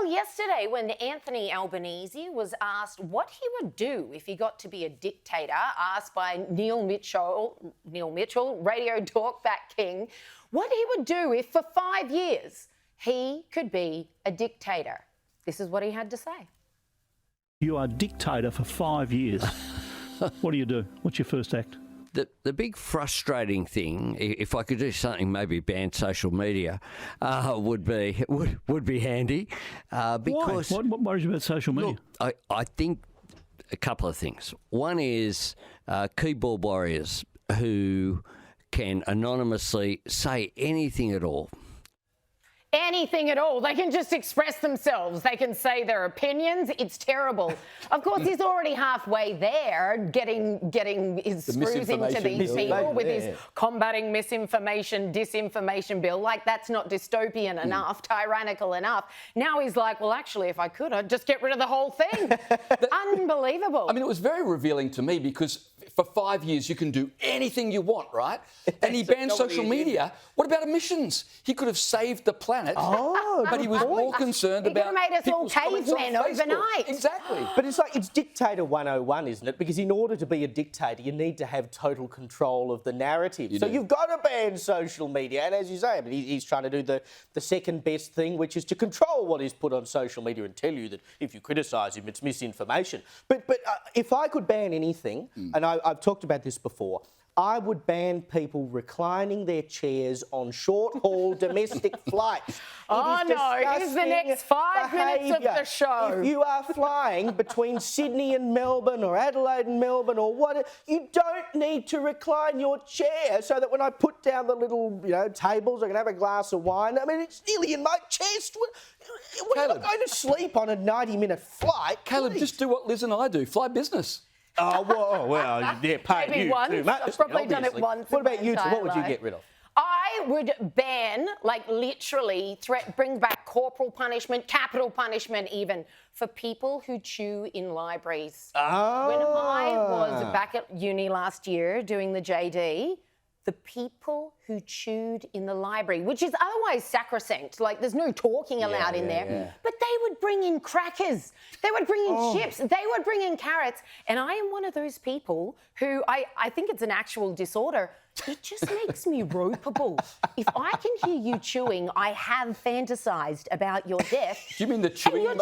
yesterday when Anthony Albanese was asked what he would do if he got to be a dictator, asked by Neil Mitchell, Radio Talkback King, what he would do if for 5 years he could be a dictator. This is what he had to say. You are dictator for 5 years. What do you do? What's your first act? The big frustrating thing, if I could do something, maybe ban social media, would be handy. Because Why? What worries you about social media? Look, I think a couple of things. One is keyboard warriors who can anonymously say anything at all. Anything at all. They can just express themselves. They can say their opinions. It's terrible. Of course, he's already halfway there, getting his screws into these people with his combating misunformation, disinformation bill. Like, that's not dystopian enough, tyrannical enough. Now he's like, well, actually, if I could, I'd just get rid of the whole thing. Unbelievable. I mean, it was very revealing to me because for 5 years you can do anything you want, right? And he banned social media. What about emissions? He could have saved the planet. But he was more concerned about. He could have made us all cavemen overnight. Exactly. But it's dictator 101, isn't it? Because in order to be a dictator, you need to have total control of the narrative. You've got to ban social media. And as you say, I mean, he's trying to do the second best thing, which is to control what is put on social media and tell you that if you criticise him, it's misinformation. But if I could ban anything, and I've talked about this before, I would ban people reclining their chairs on short-haul domestic flights. Oh, no, it's the next 5 minutes of the show. If you are flying between Sydney and Melbourne or Adelaide and Melbourne or what, you don't need to recline your chair so that when I put down the little, tables, I can have a glass of wine. I mean, it's nearly in my chest. We're not going to sleep on a 90-minute flight. Caleb, just do what Liz and I do. Fly business. Oh, well, they're paying Maybe you once. too much. I've probably done it once. What about you two? What would you get rid of? I would ban, literally, bring back corporal punishment, capital punishment even, for people who chew in libraries. When I was back at uni last year doing the JD, the people who chewed in the library, which is otherwise sacrosanct, like there's no talking allowed in there, but they would bring in crackers, they would bring in chips, they would bring in carrots, and I am one of those people who, I think it's an actual disorder, it just makes me ropeable. If I can hear you chewing, I have fantasised about your death. Do you mean the chewing? And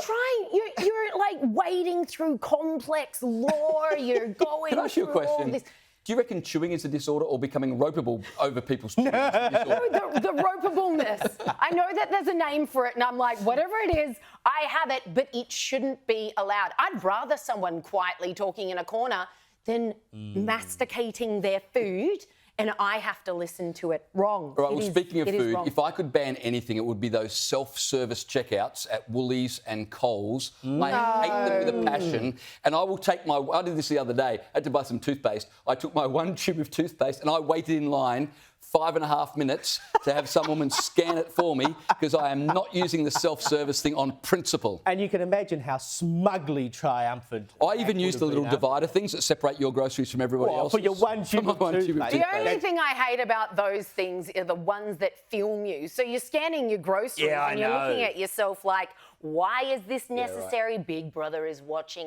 you're like wading through complex lore, you're going Can I ask you a through all question? this. Do you reckon chewing is a disorder or becoming ropeable over people's chewing is a disorder? No, the ropeableness. I know that there's a name for it, and I'm like, whatever it is, I have it, but it shouldn't be allowed. I'd rather someone quietly talking in a corner than masticating their food, and I have to listen to it. Wrong. All right, well, speaking of food, wrong. if I could ban anything, it would be those self-service checkouts at Woolies and Coles. I hate them with a passion. And I will take I did this the other day. I had to buy some toothpaste. I took my one tube of toothpaste and I waited in line 5.5 minutes to have some woman scan it for me because I am not using the self-service thing on principle. And you can imagine how smugly triumphant. I even use the little divider things that separate your groceries from everybody else's. For your one tube of toothpaste. The only thing I hate about those things are the ones that film you. So you're scanning your groceries and you're looking at yourself like, why is this necessary? Big Brother is watching.